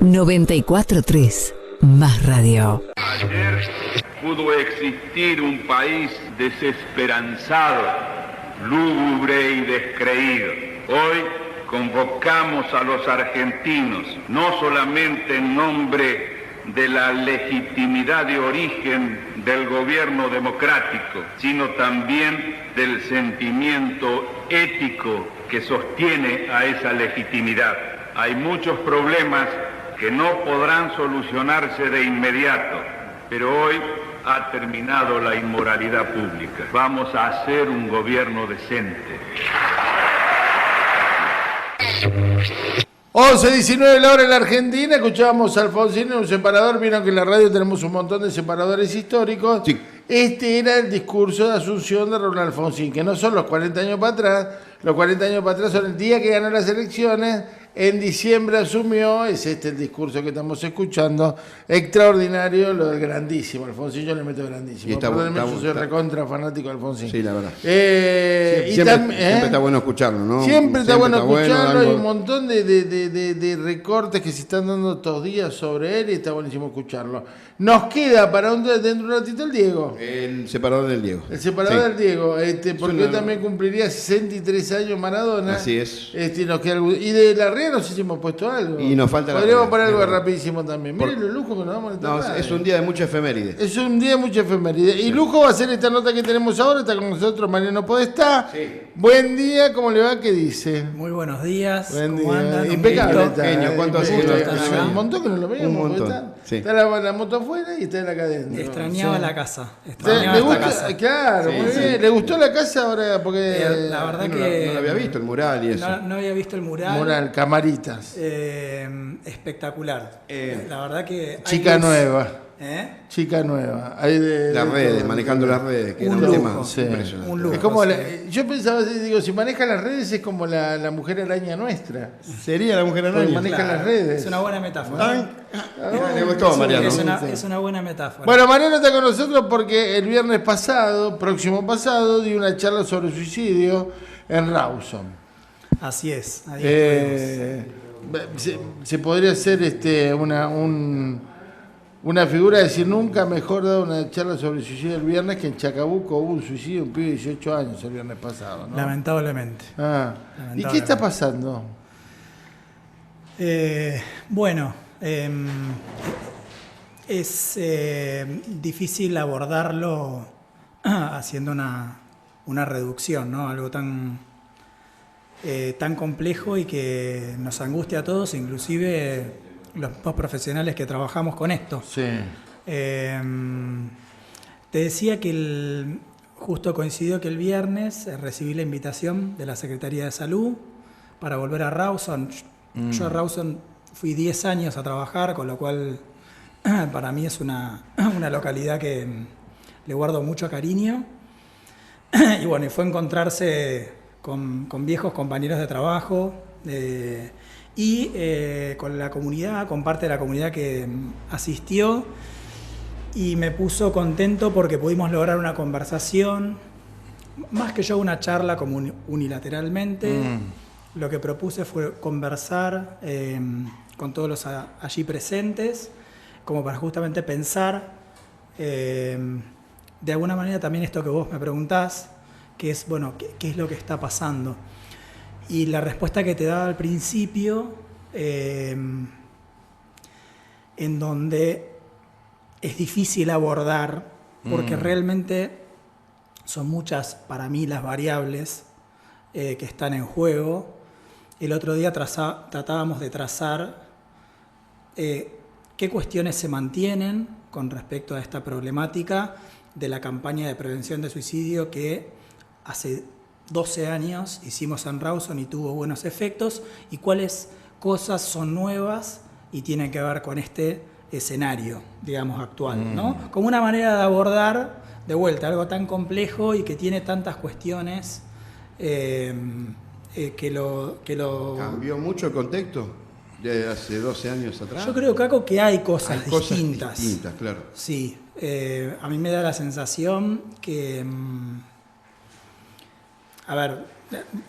94.3 Más Radio. Ayer pudo existir un país desesperanzado, lúgubre y descreído. Hoy convocamos a los argentinos, no solamente en nombre de la legitimidad de origen del gobierno democrático, sino también del sentimiento ético que sostiene a esa legitimidad. Hay muchos problemas que no podrán solucionarse de inmediato, pero hoy ha terminado la inmoralidad pública. Vamos a hacer un gobierno decente. 11:19 la hora en la Argentina. Escuchábamos a Alfonsín en un separador. Vieron que en la radio tenemos un montón de separadores históricos. Sí. Este era el discurso de asunción de Raúl Alfonsín, que no son los 40 años para atrás. Los 40 años para atrás son el día que ganó las elecciones. En diciembre asumió, es este el discurso que estamos escuchando, extraordinario, lo del grandísimo Alfonsín. Yo le meto grandísimo. Perdónenme, yo soy recontra fanático de Alfonsín. Sí, la verdad. Siempre está bueno escucharlo, ¿no? Siempre está bueno escucharlo. Hay un montón de recortes que se están dando estos días sobre él y está buenísimo escucharlo. Nos queda para dentro de un ratito el Diego. El separador del Diego. El separador del Diego, porque hoy también cumpliría 63 años Maradona. Así es. Nos queda y de la Rea nos hicimos puesto algo. Y nos falta podríamos poner algo rapidísimo también. Miren los lujos que nos damos en esta No, es un día de mucha efeméride. Es un día de mucha efeméride. Sí. Y lujo va a ser esta nota que tenemos ahora. Está con nosotros Mariano Podestá. Sí. Buen día, ¿cómo le va? ¿Qué dice? Muy buenos días. Buen ¿Cómo día. andan? Impecable. ¿Cuánto hace que no está? Un montón que no lo veíamos. Un montón. Sí. Está la moto afuera y está en acá adentro. Extrañaba sí. La casa. Extrañaba esta casa. Claro, muy bien. ¿Le gustó la casa ahora? Porque la verdad no, que... No lo había visto, el mural y eso. No había visto el mural. Mural, camaritas. Espectacular. La verdad que... Chica nueva. Chica nueva. Las redes, manejando las redes, que era un tema impresionante. Un lujo, es como yo pensaba, digo, si maneja las redes es como la mujer araña nuestra. Sería la mujer araña. Maneja las redes. Es una buena metáfora. Le gustó, Mariano. Es una buena metáfora. Bueno, Mariano está con nosotros porque el viernes pasado, próximo pasado, dio una charla sobre suicidio en Rawson. Así es. Se podría hacer una figura de decir nunca mejor dado una charla sobre suicidio el viernes que en Chacabuco hubo un suicidio de un pibe de 18 años el viernes pasado, ¿no? Lamentablemente. ¿Y qué está pasando? Bueno, es difícil abordarlo haciendo una reducción, ¿no? Algo tan complejo y que nos angustia a todos, inclusive los profesionales que trabajamos con esto. Sí. Te decía que justo coincidió que el viernes recibí la invitación de la Secretaría de Salud para volver a Rawson. Yo a Rawson fui 10 años a trabajar, con lo cual para mí es una localidad que le guardo mucho cariño. Y bueno, fue encontrarse con viejos compañeros de trabajo, y con la comunidad, con parte de la comunidad que asistió, y me puso contento porque pudimos lograr una conversación, más que yo una charla como unilateralmente. Lo que propuse fue conversar con todos los allí presentes, como para justamente pensar de alguna manera también esto que vos me preguntás, que es, bueno, ¿qué es lo que está pasando? Y la respuesta que te daba al principio, en donde es difícil abordar, porque realmente son muchas para mí las variables que están en juego. El otro día tratábamos de trazar qué cuestiones se mantienen con respecto a esta problemática de la campaña de prevención de suicidio que hace 12 años hicimos en Rawson y tuvo buenos efectos, y cuáles cosas son nuevas y tienen que ver con este escenario, digamos, actual, ¿no? Como una manera de abordar de vuelta algo tan complejo y que tiene tantas cuestiones que lo... ¿Cambió mucho el contexto de hace 12 años atrás? Yo creo, Caco, que hay cosas distintas. Distintas, claro. Sí, a mí me da la sensación que... A ver,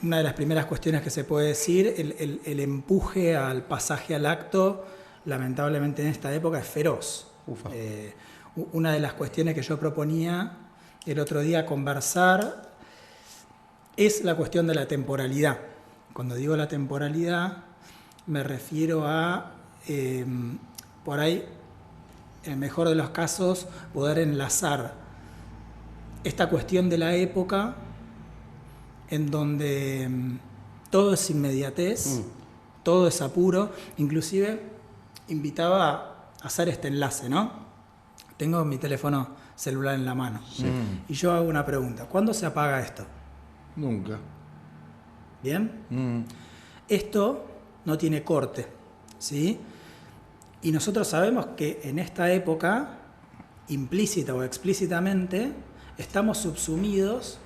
una de las primeras cuestiones que se puede decir, el empuje al pasaje al acto lamentablemente en esta época es feroz. Una de las cuestiones que yo proponía el otro día conversar es la cuestión de la temporalidad. Cuando digo la temporalidad me refiero a, por ahí, en el mejor de los casos, poder enlazar esta cuestión de la época en donde todo es inmediatez, todo es apuro. Inclusive invitaba a hacer este enlace, ¿no? Tengo mi teléfono celular en la mano y yo hago una pregunta. ¿Cuándo se apaga esto? Nunca. ¿Bien? Esto no tiene corte, ¿sí? Y nosotros sabemos que en esta época, implícita o explícitamente, estamos subsumidos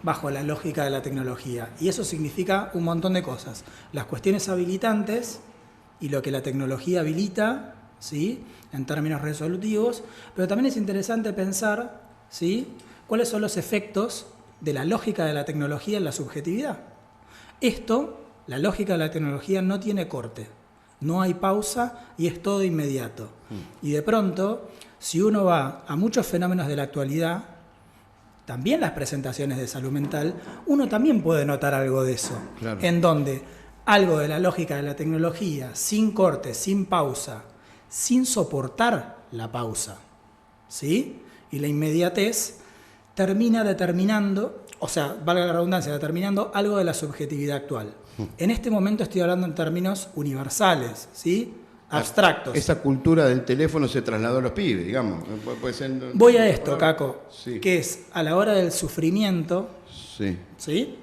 bajo la lógica de la tecnología. Y eso significa un montón de cosas. Las cuestiones habilitantes y lo que la tecnología habilita, ¿sí?, en términos resolutivos, pero también es interesante pensar, ¿sí?, cuáles son los efectos de la lógica de la tecnología en la subjetividad. Esto, la lógica de la tecnología no tiene corte, no hay pausa y es todo inmediato. Y de pronto, si uno va a muchos fenómenos de la actualidad, también las presentaciones de salud mental, uno también puede notar algo de eso, claro, en donde algo de la lógica de la tecnología, sin corte, sin pausa, sin soportar la pausa, ¿sí?, y la inmediatez, termina determinando, o sea, valga la redundancia, determinando algo de la subjetividad actual. En este momento estoy hablando en términos universales, ¿sí?, abstractos. Esa cultura del teléfono se trasladó a los pibes, digamos. Puede ser... Voy a esto, Caco, sí, que es a la hora del sufrimiento, sí, ¿sí?,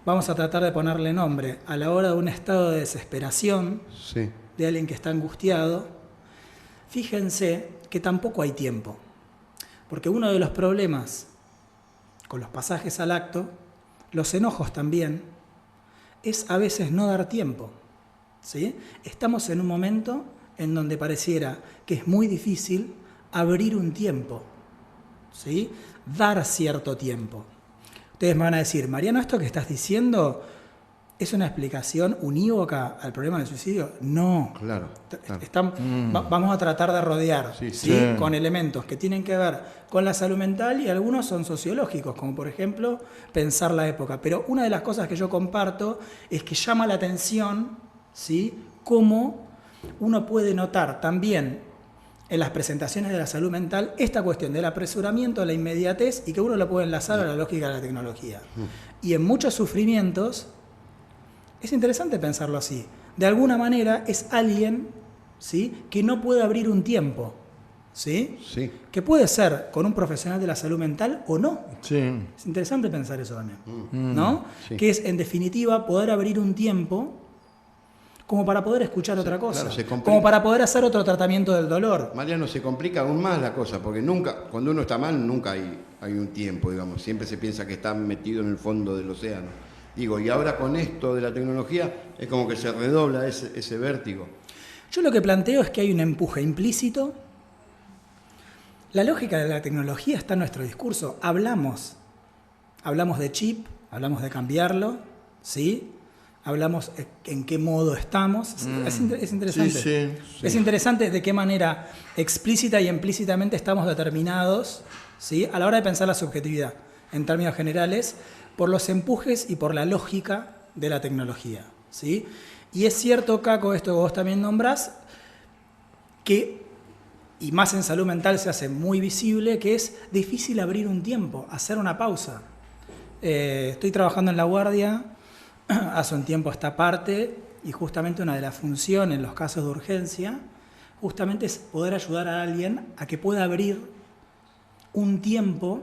vamos a tratar de ponerle nombre, a la hora de un estado de desesperación, sí, de alguien que está angustiado, fíjense que tampoco hay tiempo. Porque uno de los problemas con los pasajes al acto, los enojos también, es a veces no dar tiempo, ¿sí? Estamos en un momento en donde pareciera que es muy difícil abrir un tiempo, ¿sí?, dar cierto tiempo. Ustedes me van a decir, Mariano, ¿esto que estás diciendo es una explicación unívoca al problema del suicidio? No. Claro. Vamos a tratar de rodear, sí, ¿sí?, con elementos que tienen que ver con la salud mental y algunos son sociológicos, como por ejemplo pensar la época. Pero una de las cosas que yo comparto es que llama la atención, ¿sí?, cómo uno puede notar también en las presentaciones de la salud mental esta cuestión del apresuramiento, de la inmediatez, y que uno lo puede enlazar a la lógica de la tecnología. Y en muchos sufrimientos es interesante pensarlo así. De alguna manera es alguien, ¿sí?, que no puede abrir un tiempo, ¿sí?, sí, que puede ser con un profesional de la salud mental o no. Sí. Es interesante pensar eso también, ¿no? Sí. Que es, en definitiva, poder abrir un tiempo como para poder escuchar otra cosa, claro, como para poder hacer otro tratamiento del dolor. Mariano, se complica aún más la cosa, porque nunca, cuando uno está mal, nunca hay un tiempo, digamos. Siempre se piensa que está metido en el fondo del océano. Digo, y ahora con esto de la tecnología, es como que se redobla ese vértigo. Yo lo que planteo es que hay un empuje implícito. La lógica de la tecnología está en nuestro discurso. Hablamos de chip, hablamos de cambiarlo, ¿sí?, hablamos en qué modo estamos. Es interesante. Sí, sí, sí. Es interesante de qué manera explícita y implícitamente estamos determinados, ¿sí?, a la hora de pensar la subjetividad, en términos generales, por los empujes y por la lógica de la tecnología, ¿sí? Y es cierto, Caco, esto que vos también nombrás, que, y más en salud mental se hace muy visible, que es difícil abrir un tiempo, hacer una pausa. Estoy trabajando en La Guardia hace un tiempo esta parte, y justamente una de las funciones en los casos de urgencia justamente es poder ayudar a alguien a que pueda abrir un tiempo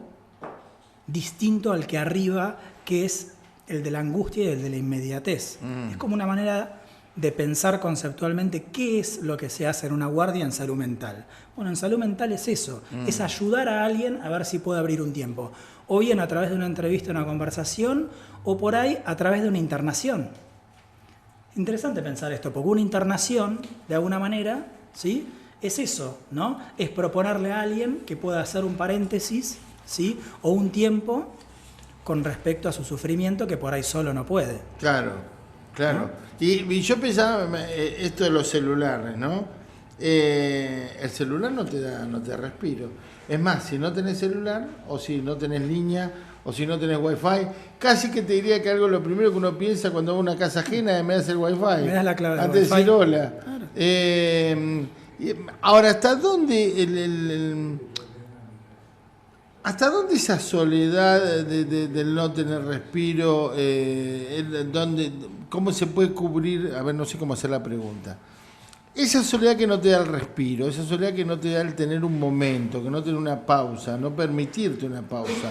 distinto al que arriba, que es el de la angustia y el de la inmediatez. Es como una manera de pensar conceptualmente qué es lo que se hace en una guardia en salud mental. Bueno, en salud mental es eso, es ayudar a alguien a ver si puede abrir un tiempo. O bien a través de una entrevista, una conversación, o por ahí a través de una internación. Interesante pensar esto, porque una internación, de alguna manera, ¿sí?, es eso, ¿no? Es proponerle a alguien que pueda hacer un paréntesis, ¿sí?, o un tiempo con respecto a su sufrimiento que por ahí solo no puede. Claro, Claro. Y yo pensaba, esto de los celulares, ¿no? El celular no te da respiro. Es más, si no tenés celular, o si no tenés línea, o si no tenés wifi, casi que te diría que lo primero que uno piensa cuando va a una casa ajena es me das el wifi. Me das la clave del antes wifi. de decir hola. Claro. Ahora, ¿hasta dónde ¿hasta dónde esa soledad del no tener respiro, cómo se puede cubrir? A ver, no sé cómo hacer la pregunta. Esa soledad que no te da el respiro, esa soledad que no te da el tener un momento, que no tener una pausa, no permitirte una pausa.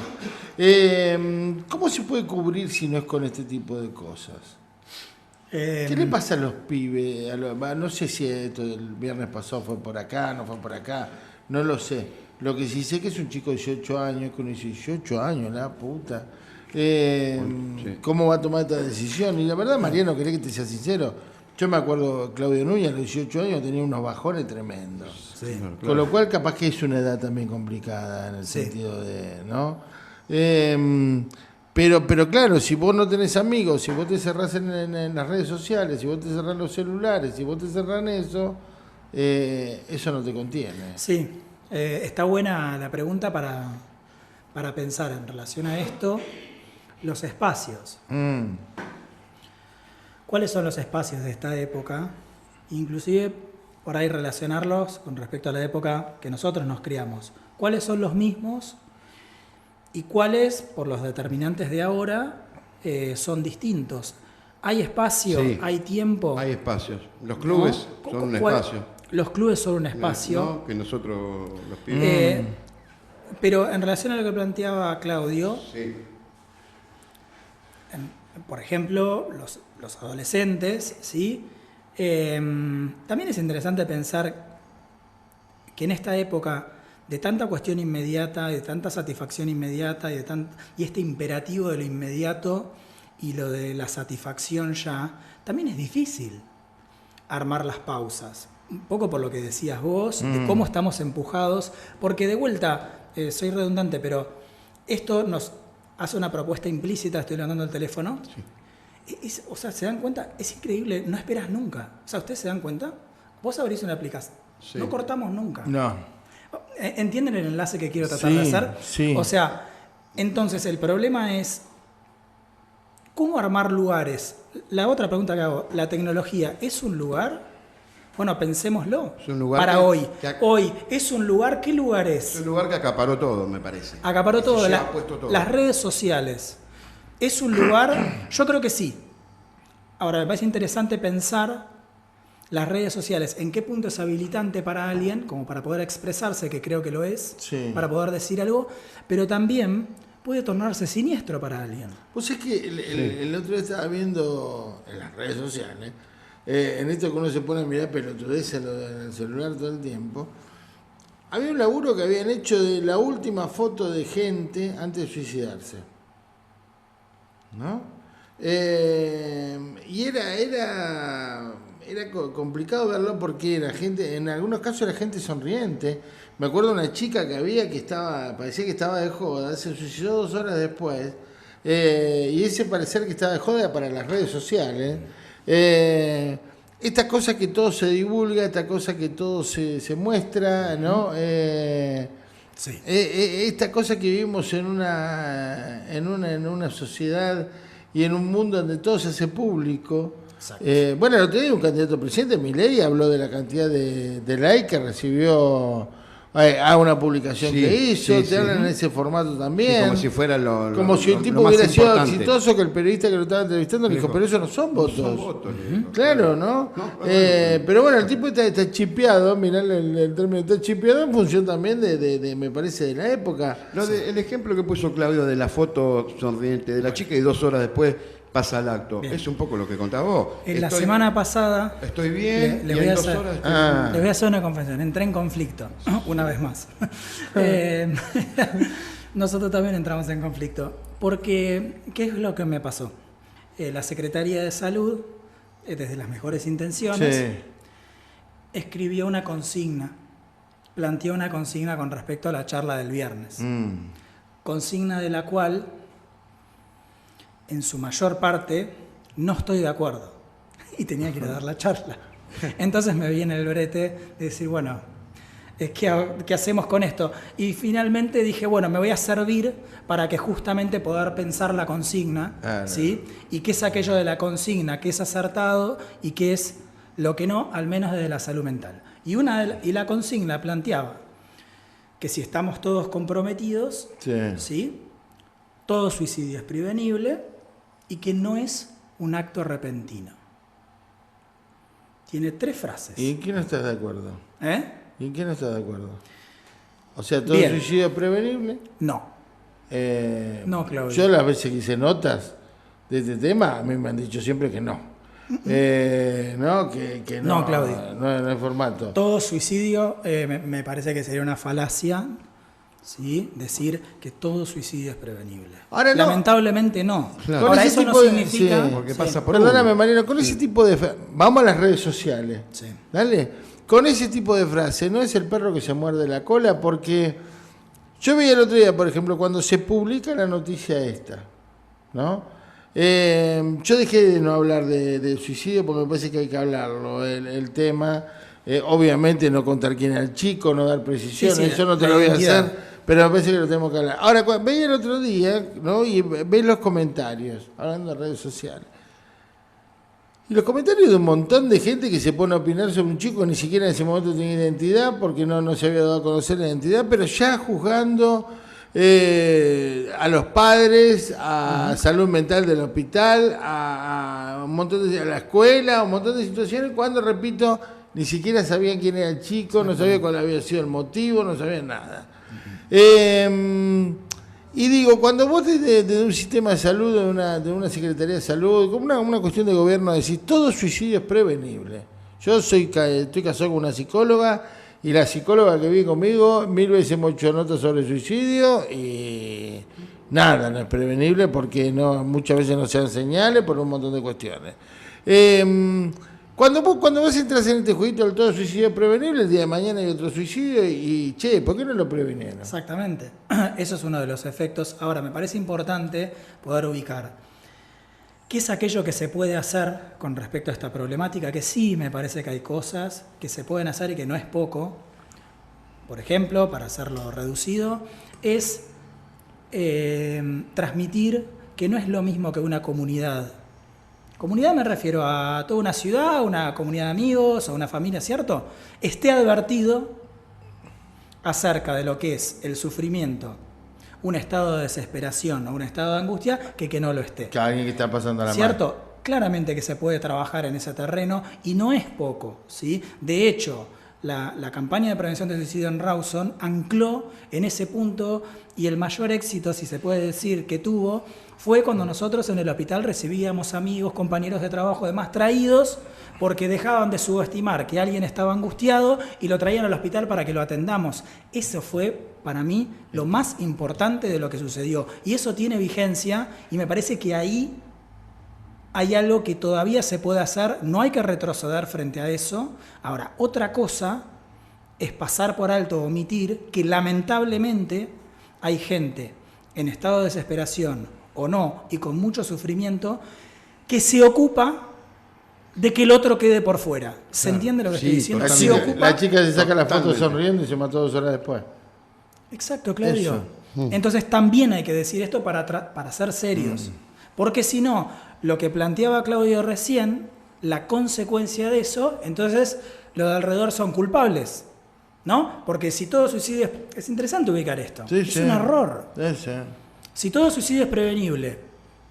¿Cómo se puede cubrir si no es con este tipo de cosas? ¿Qué le pasa a los pibes? No sé si esto el viernes pasado fue por acá, no fue por acá, no lo sé. Lo que sí sé que es un chico de 18 años, que uno dice, 18 años, la puta. Sí. ¿Cómo va a tomar esta decisión? Y la verdad, Mariano, ¿querés que te sea sincero? Yo me acuerdo, Claudio Núñez, a los 18 años tenía unos bajones tremendos. Sí. Claro. Con lo cual, capaz que es una edad también complicada en el sentido de, ¿no? Pero claro, si vos no tenés amigos, si vos te cerrás en las redes sociales, si vos te cerrás los celulares, si vos te cerrás en eso no te contiene. Sí, está buena la pregunta para pensar en relación a esto, los espacios. ¿Cuáles son los espacios de esta época? Inclusive por ahí relacionarlos con respecto a la época que nosotros nos criamos. ¿Cuáles son los mismos y cuáles, por los determinantes de ahora, son distintos? ¿Hay espacio? Sí. ¿Hay tiempo? Hay espacios. Los clubes son un espacio. Los clubes son un espacio. ¿No? Que nosotros los pibes. Pero en relación a lo que planteaba Claudio, Sí. por ejemplo, los adolescentes, ¿sí? También es interesante pensar que en esta época de tanta cuestión inmediata, de tanta satisfacción inmediata y este imperativo de lo inmediato y lo de la satisfacción ya, también es difícil armar las pausas. Un poco por lo que decías vos, de cómo estamos empujados, porque de vuelta, soy redundante, pero esto nos hace una propuesta implícita, estoy levantando el teléfono. Sí. O sea, ¿se dan cuenta? Es increíble, no esperas nunca. O sea, ¿ustedes se dan cuenta? Vos abrís una aplicación, no cortamos nunca. No. ¿Entienden el enlace que quiero tratar de hacer? Sí. O sea, entonces el problema es ¿cómo armar lugares? La otra pregunta que hago, ¿la tecnología es un lugar? Bueno, pensémoslo. Es un lugar para que, hoy. que Hoy, ¿es un lugar? ¿Qué lugar es? Es un lugar que acaparó todo, me parece. Acaparó todo, Ya ha puesto todo. las redes sociales. ¿Es un lugar? Yo creo que sí. Ahora, me parece interesante pensar las redes sociales, en qué punto es habilitante para alguien, como para poder expresarse, que creo que lo es, Sí. para poder decir algo, pero también puede tornarse siniestro para alguien. Pues es que el otro día estaba viendo en las redes sociales, en esto que uno se pone a mirar pelotudeces en el celular todo el tiempo, había un laburo que habían hecho de la última foto de gente antes de suicidarse. ¿No? Y era complicado verlo porque era gente, en algunos casos era gente sonriente. Me acuerdo de una chica que había que parecía que estaba de joda, se suicidó 2 horas después, y ese parecer que estaba de joda para las redes sociales. Esta cosa que todo se divulga, esta cosa que todo se muestra, ¿no? Sí. Esta cosa que vivimos en una sociedad y en un mundo donde todo se hace público. Bueno, el otro día un candidato a presidente, Milei, habló de la cantidad de likes que recibió a una publicación que hizo, te hablan en ese formato también. Sí, como si fuera como si el tipo hubiera sido exitoso, que el periodista que lo estaba entrevistando le dijo, pero eso no son votos. Son votos, Claro, ¿no? Pero bueno, el tipo está chipeado, mirá el término, está chipeado en función también de me parece, de la época. El ejemplo que puso Claudio de la foto sonriente de la chica y 2 horas después pasa al acto. Bien. Es un poco lo que contabas vos. La semana pasada Estoy bien, les y voy en a 2 hacer, horas les voy a hacer una confesión. Entré en conflicto, una vez más. Nosotros también entramos en conflicto. Porque, ¿qué es lo que me pasó? La Secretaría de Salud, desde las mejores intenciones, escribió una consigna, planteó una consigna con respecto a la charla del viernes. Consigna de la cual, en su mayor parte, no estoy de acuerdo. y tenía que ir a dar la charla. Entonces me viene el brete de decir, bueno, ¿qué hacemos con esto? Y finalmente dije, bueno, me voy a servir para que justamente poder pensar la consigna, ¿sí? Y qué es aquello de la consigna, qué es acertado y qué es lo que no, al menos desde la salud mental. Y la consigna planteaba que si estamos todos comprometidos, ¿sí? Todo suicidio es prevenible y que no es un acto repentino. Tiene 3 frases. ¿Y en qué no estás de acuerdo? ¿Y en qué no estás de acuerdo? O sea, ¿todo suicidio es prevenible? No. No, Claudio. Yo las veces que hice notas de este tema, a mí me han dicho siempre que no. No, que no. No, Claudio. No es formato. Todo suicidio, me parece que sería una falacia, ¿sí? Decir que todo suicidio es prevenible. Ahora no. Lamentablemente no. Claro. Ahora eso no significa... Porque pasa por Perdóname, Mariano, con ese tipo de... Vamos a las redes sociales. Sí. Dale. Con ese tipo de frase, no es el perro que se muerde la cola, porque yo veía el otro día, por ejemplo, cuando se publica la noticia esta, ¿no? Yo dejé de no hablar de suicidio porque me parece que hay que hablarlo, el tema, obviamente no contar quién era el chico, no dar precisiones, Sí, yo no te lo voy a hacer, pero me parece que lo tenemos que hablar. Ahora, veía el otro día, ¿no? Y ves los comentarios, hablando de redes sociales. Y los comentarios de un montón de gente que se pone a opinar sobre un chico que ni siquiera en ese momento tenía identidad, porque no se había dado a conocer la identidad, pero ya juzgando a los padres, a salud mental del hospital, a un montón de, a la escuela, a un montón de situaciones, cuando, repito, ni siquiera sabían quién era el chico, no sabían cuál había sido el motivo, no sabían nada. Y digo, cuando vos desde un sistema de salud, de una Secretaría de Salud, como una cuestión de gobierno, decís, todo suicidio es prevenible. Yo estoy casado con una psicóloga, y la psicóloga que vive conmigo 1000 veces hemos hecho notas sobre suicidio, y nada, no es prevenible, porque muchas veces no se dan señales por un montón de cuestiones. Cuando vos entras en este jueguito del todo suicidio prevenible, el día de mañana hay otro suicidio y che, ¿por qué no lo previnieron? Exactamente. Eso es uno de los efectos. Ahora, me parece importante poder ubicar qué es aquello que se puede hacer con respecto a esta problemática, que sí me parece que hay cosas que se pueden hacer y que no es poco. Por ejemplo, para hacerlo reducido, es transmitir que no es lo mismo que una comunidad. Comunidad me refiero a toda una ciudad, una comunidad de amigos, a una familia, ¿cierto? Esté advertido acerca de lo que es el sufrimiento, un estado de desesperación o un estado de angustia, que no lo esté. Que alguien que está pasando la ¿Cierto? mano. Claramente que se puede trabajar en ese terreno y no es poco, ¿sí? De hecho, la campaña de prevención del suicidio en Rawson ancló en ese punto, y el mayor éxito, si se puede decir, que tuvo, fue cuando nosotros en el hospital recibíamos amigos, compañeros de trabajo, demás traídos, porque dejaban de subestimar que alguien estaba angustiado y lo traían al hospital para que lo atendamos. Eso fue, para mí, lo más importante de lo que sucedió. Y eso tiene vigencia, y me parece que ahí hay algo que todavía se puede hacer, no hay que retroceder frente a eso. Ahora, otra cosa es pasar por alto o omitir que lamentablemente hay gente en estado de desesperación o no, y con mucho sufrimiento, que se ocupa de que el otro quede por fuera. ¿Se entiende lo que estoy diciendo? La chica se saca la foto sonriendo y se mató 2 horas después. Exacto, Claudio. Entonces también hay que decir esto para ser serios. Porque si no, lo que planteaba Claudio recién, la consecuencia de eso, entonces los de alrededor son culpables, ¿no? Porque si todo suicidio es interesante ubicar esto. Sí, es un error. Sí. Si todo suicidio es prevenible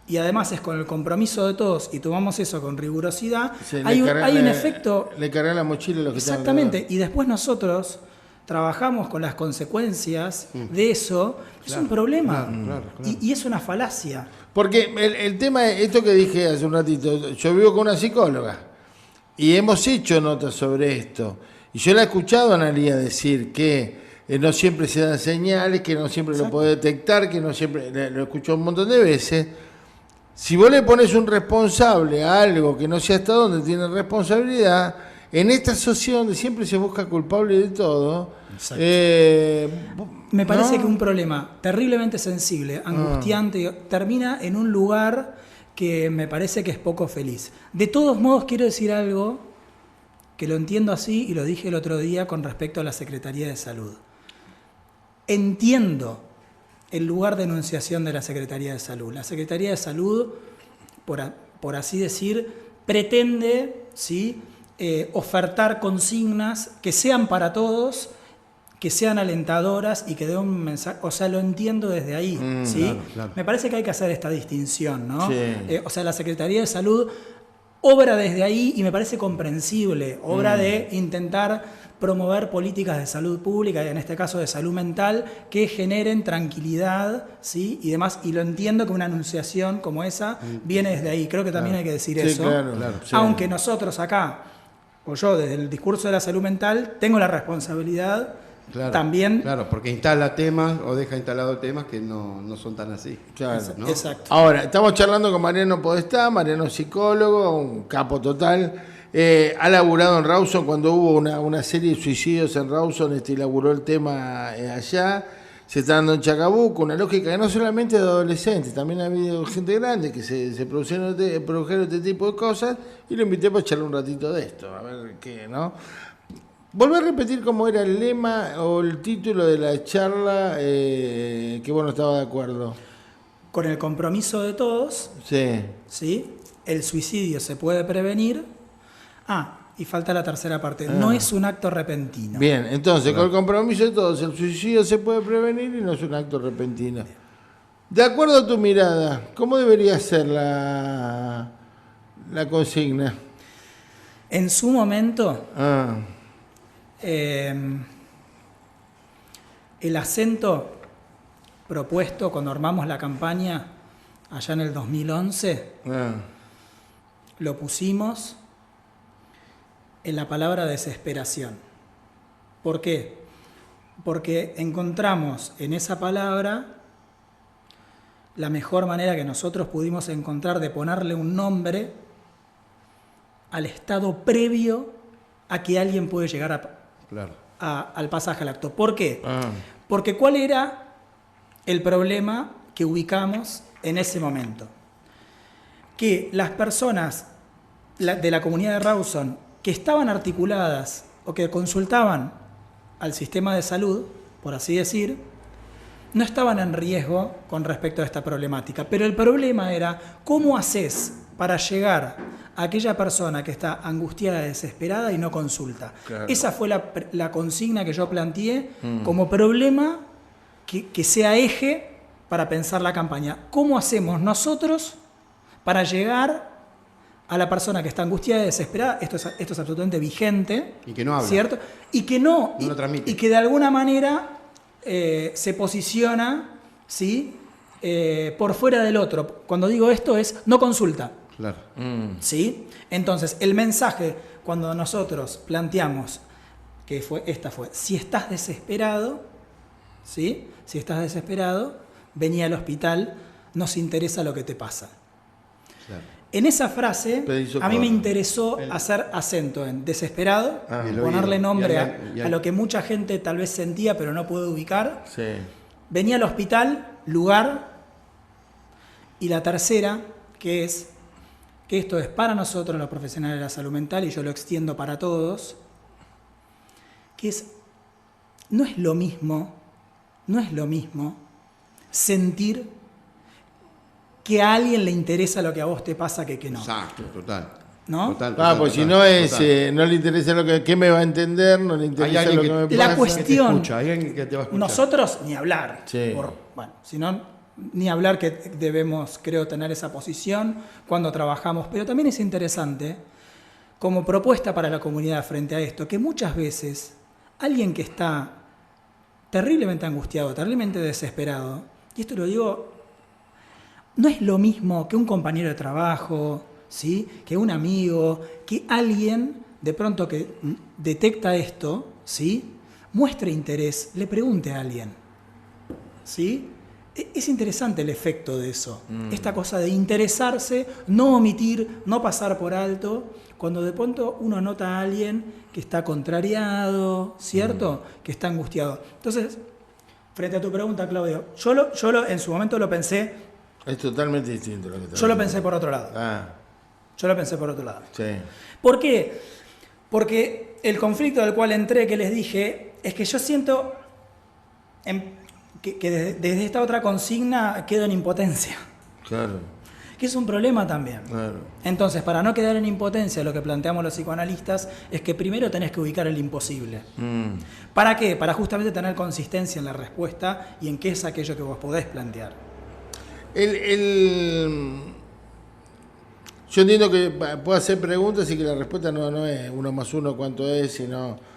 y además es con el compromiso de todos y tomamos eso con rigurosidad, hay un efecto... Le cargan la mochila a los que están Exactamente. alrededor. Y después nosotros trabajamos con las consecuencias de eso. Es un problema. Claro. Y es una falacia. Porque el tema es esto que dije hace un ratito. Yo vivo con una psicóloga y hemos hecho notas sobre esto. Y yo la he escuchado a Analía decir que no siempre se dan señales, que no siempre lo puede detectar, que no siempre... Lo escucho un montón de veces. Si vos le pones un responsable a algo que no sé hasta dónde tiene responsabilidad, en esta sociedad donde siempre se busca culpable de todo... Me parece que un problema terriblemente sensible, angustiante, termina en un lugar que me parece que es poco feliz. De todos modos, quiero decir algo que lo entiendo así y lo dije el otro día con respecto a la Secretaría de Salud. Entiendo el lugar de enunciación de la Secretaría de Salud. La Secretaría de Salud, por así decir, pretende, ¿sí?, ofertar consignas que sean para todos, que sean alentadoras y que den un mensaje. O sea, lo entiendo desde ahí, ¿sí? Claro, claro. Me parece que hay que hacer esta distinción, ¿no? Sí. O sea, la Secretaría de Salud obra desde ahí y me parece comprensible, obra de intentar promover políticas de salud pública, y en este caso de salud mental, que generen tranquilidad, ¿sí?, y demás. Y lo entiendo que una anunciación como esa viene desde ahí. Creo que también hay que decir Sí, eso. claro. Sí. Aunque nosotros acá, o yo desde el discurso de la salud mental, tengo la responsabilidad también. Claro, porque instala temas o deja instalados temas que no son tan así. Claro. ¿no? Exacto. Ahora, estamos charlando con Mariano Podestá, Mariano es psicólogo, un capo total. Ha laburado en Rawson cuando hubo una serie de suicidios en Rawson, laburó el tema allá. Se está dando en Chacabuco, una lógica que no solamente de adolescentes, también ha habido gente grande que se produjeron este tipo de cosas, y lo invité para charlar un ratito de esto, a ver qué, ¿no? Volví a repetir cómo era el lema o el título de la charla, que vos no estabas de acuerdo. Con el compromiso de todos, Sí. ¿sí?, el suicidio se puede prevenir. Y falta la tercera parte. No es un acto repentino. Bien, entonces, con el compromiso de todos, el suicidio se puede prevenir y no es un acto repentino. De acuerdo a tu mirada, ¿cómo debería ser la consigna? En su momento, Ah, el acento propuesto cuando armamos la campaña allá en el 2011, lo pusimos en la palabra desesperación. ¿Por qué? Porque encontramos en esa palabra la mejor manera que nosotros pudimos encontrar de ponerle un nombre al estado previo a que alguien puede llegar al pasaje al acto. ¿Por qué? Porque ¿cuál era el problema que ubicamos en ese momento? Que las personas de la comunidad de Rawson que estaban articuladas o que consultaban al sistema de salud, por así decir, no estaban en riesgo con respecto a esta problemática. Pero el problema era cómo haces para llegar a aquella persona que está angustiada, desesperada y no consulta. Claro. Esa fue la consigna que yo planteé como problema que sea eje para pensar la campaña. ¿Cómo hacemos nosotros para llegar a la persona que está angustiada y desesperada? Esto es absolutamente vigente. Y que no habla. ¿Cierto? Y que no lo transmite. Y que de alguna manera se posiciona, ¿sí?, por fuera del otro. Cuando digo esto es no consulta. Claro. ¿Sí? Entonces, el mensaje, cuando nosotros planteamos, esta fue, si estás desesperado, ¿sí?, si estás desesperado, vení al hospital, nos interesa lo que te pasa. Claro. En esa frase, a mí me interesó hacer acento en desesperado, ponerle nombre a lo que mucha gente tal vez sentía, pero no puede ubicar. Sí. Venía al hospital, lugar, y la tercera, que es que esto es para nosotros los profesionales de la salud mental, y yo lo extiendo para todos, que no es lo mismo sentir que a alguien le interesa lo que a vos te pasa que no. Exacto, total. ¿No? Total, pues si no no le interesa ¿qué me va a entender? No le interesa lo que me pasa. La cuestión, que te escucha, alguien que te va a escuchar. Nosotros ni hablar. Sí. Si no, ni hablar que debemos, creo, tener esa posición cuando trabajamos. Pero también es interesante, como propuesta para la comunidad frente a esto, que muchas veces alguien que está terriblemente angustiado, terriblemente desesperado, y esto lo digo, no es lo mismo que un compañero de trabajo, ¿sí?, que un amigo, que alguien de pronto que detecta esto, ¿sí?, muestre interés, le pregunte a alguien, ¿sí? Es interesante el efecto de eso, esta cosa de interesarse, no omitir, no pasar por alto, cuando de pronto uno nota a alguien que está contrariado, ¿cierto?, que está angustiado. Entonces, frente a tu pregunta, Claudio, yo en su momento lo pensé Es totalmente distinto lo que está Yo lo diciendo. pensé por otro lado. Yo lo pensé por otro lado. Sí. ¿Por qué? Porque el conflicto del cual entré, que les dije, es que yo siento que desde esta otra consigna quedo en impotencia. Claro, Que es un problema también. claro. Entonces, para no quedar en impotencia, lo que planteamos los psicoanalistas es que primero tenés que ubicar el imposible. ¿Para qué? Para justamente tener consistencia en la respuesta y en qué es aquello que vos podés plantear. Yo entiendo que puedo hacer preguntas y que la respuesta no es 1 más 1 cuánto es, sino...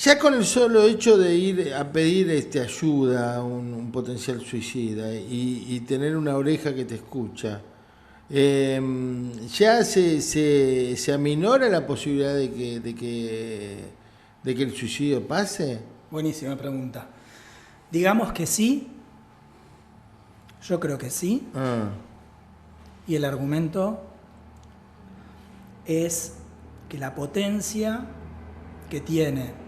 Ya con el solo hecho de ir a pedir ayuda a un potencial suicida y tener una oreja que te escucha, ya se aminora la posibilidad de que el suicidio pase. Buenísima pregunta. Digamos que sí. Yo creo que sí. Y el argumento es que la potencia que tiene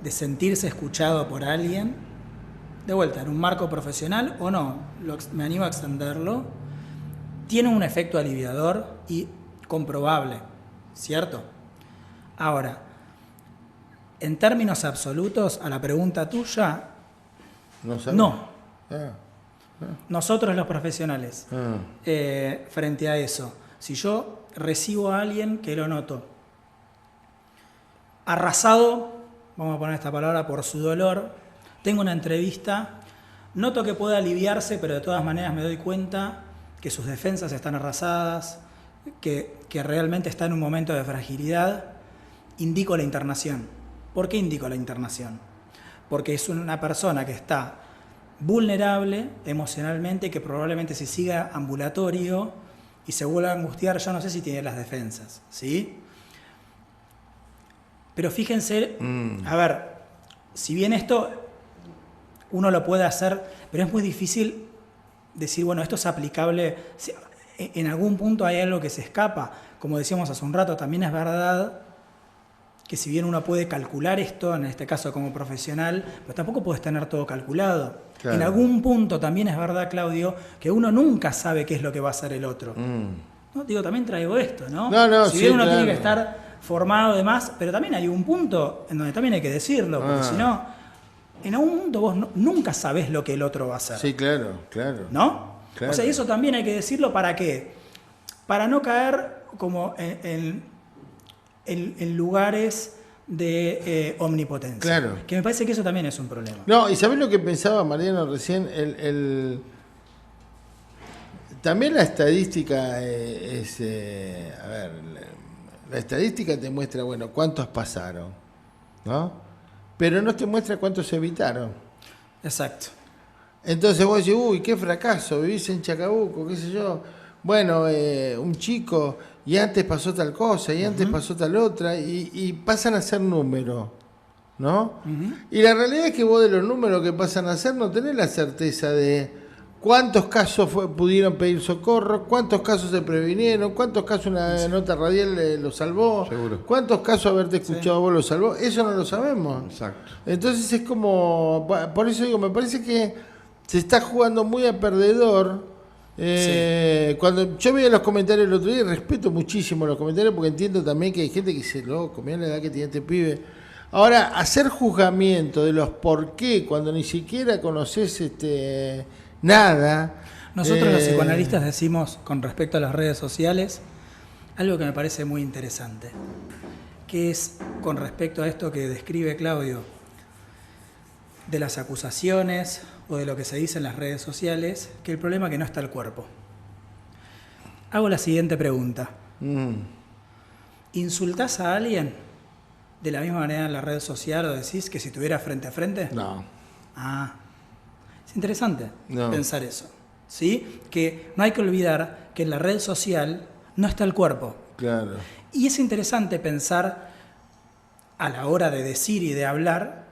de sentirse escuchado por alguien, de vuelta, en un marco profesional o no, me animo a extenderlo, tiene un efecto aliviador y comprobable, ¿cierto? Ahora, en términos absolutos, a la pregunta tuya, ¿No sabes? no. Ah, Nosotros los profesionales, ah. frente a eso, si yo recibo a alguien que lo noto arrasado, vamos a poner esta palabra, por su dolor, tengo una entrevista, noto que puede aliviarse, pero de todas maneras me doy cuenta que sus defensas están arrasadas, que realmente está en un momento de fragilidad, indico la internación. ¿Por qué indico la internación? Porque es una persona que está vulnerable emocionalmente, que probablemente si siga ambulatorio y se vuelva a angustiar, yo no sé si tiene las defensas, ¿sí? Pero fíjense, a ver, si bien esto uno lo puede hacer, pero es muy difícil decir, bueno, esto es aplicable, en algún punto hay algo que se escapa. Como decíamos hace un rato, también es verdad que si bien uno puede calcular esto, en este caso como profesional, pero tampoco puedes tener todo calculado. Claro. En algún punto también es verdad, Claudio, que uno nunca sabe qué es lo que va a hacer el otro. ¿No? Digo, también traigo esto, ¿no? No, si sí, bien uno claro. tiene que estar formado y demás, pero también hay un punto en donde también hay que decirlo, porque si no, en algún punto vos nunca sabés lo que el otro va a hacer. Sí, claro, claro. ¿No? Claro. O sea, y eso también hay que decirlo, ¿para qué? Para no caer como en lugares de omnipotencia. Claro. Que me parece que eso también es un problema. No, y ¿sabés lo que pensaba Mariano recién? También la estadística es... a ver, la estadística te muestra, bueno, cuántos pasaron, ¿no? Pero no te muestra cuántos evitaron. Exacto. Entonces vos decís, uy, qué fracaso, vivís en Chacabuco, qué sé yo. Bueno, un chico, y antes pasó tal cosa, y antes pasó tal otra, y pasan a ser números, ¿no? Y la realidad es que vos de los números que pasan a ser no tenés la certeza de cuántos casos pudieron pedir socorro, cuántos casos se previnieron, cuántos casos una nota radial lo salvó, Seguro. cuántos casos haberte escuchado vos lo salvó, eso no lo sabemos. Exacto. Entonces es como, por eso digo, me parece que se está jugando muy a perdedor. Cuando yo veía los comentarios el otro día, respeto muchísimo los comentarios porque entiendo también que hay gente que dice, loco, mirá la edad que tiene este pibe. Ahora, hacer juzgamiento de los por qué cuando ni siquiera conoces nada. Nosotros los psicoanalistas decimos con respecto a las redes sociales algo que me parece muy interesante, que es con respecto a esto que describe Claudio, de las acusaciones o de lo que se dice en las redes sociales, que el problema es que no está el cuerpo. Hago la siguiente pregunta. ¿Insultás a alguien de la misma manera en la red social o decís que si estuviera frente a frente? No. Ah, es interesante No. pensar eso, ¿sí? Que no hay que olvidar que en la red social no está el cuerpo. Claro. Y es interesante pensar a la hora de decir y de hablar,